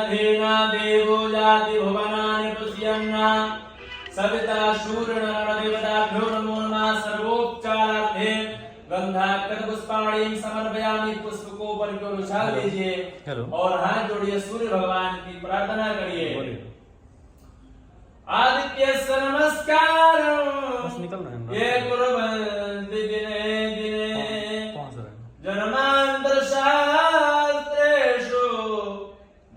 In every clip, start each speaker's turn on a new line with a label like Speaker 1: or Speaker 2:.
Speaker 1: धेना देवो जाति भुवनानि पुष्यन्ना सविता शूरनरदेवताभ्यो नमो नमः। सर्वोपचारार्थे गंधाक्षत पुष्पाणि समर्पयामि। पुष्प को ऊपर की ओर उछाल दीजिए और हाथ जोड़िए, सूर्य भगवान की प्रार्थना करिए। आदित्य से नमस्कार ये कुर्वन्ति दिने दिने जन्मांतर शास्त्रेषु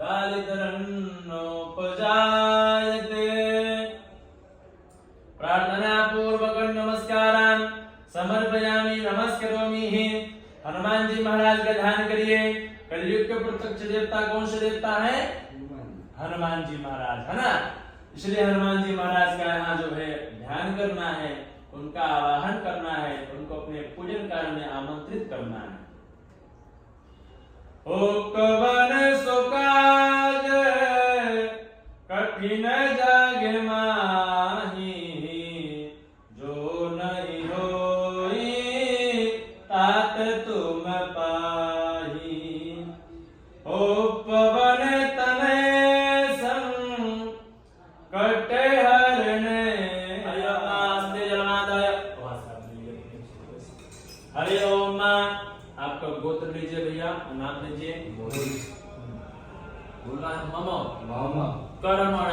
Speaker 1: दालितरन्नोपजायते। प्रार्थना पूर्वक नमस्कारान् समर्पयामि नमस्करोमि। हनुमान जी महाराज का ध्यान करिए। कलयुग के प्रत्यक्ष देवता कौन से देवता है? हनुमान जी महाराज, है ना। इसलिए हनुमान जी महाराज का यहाँ जो है ध्यान करना है, उनका आवाहन करना है, उनको अपने पूजन कार्य में आमंत्रित करना है। ओ कवन सुकाज कठिन जागे माही, जो नहीं होई तात तुम पाही। ओ पवन तनय संग कटे हरने हरिओमास्ते जलमादाय। हरि ओम। आपका गोत्र लीजिए भैया, नाम लीजिए। बोलना है मम कर्म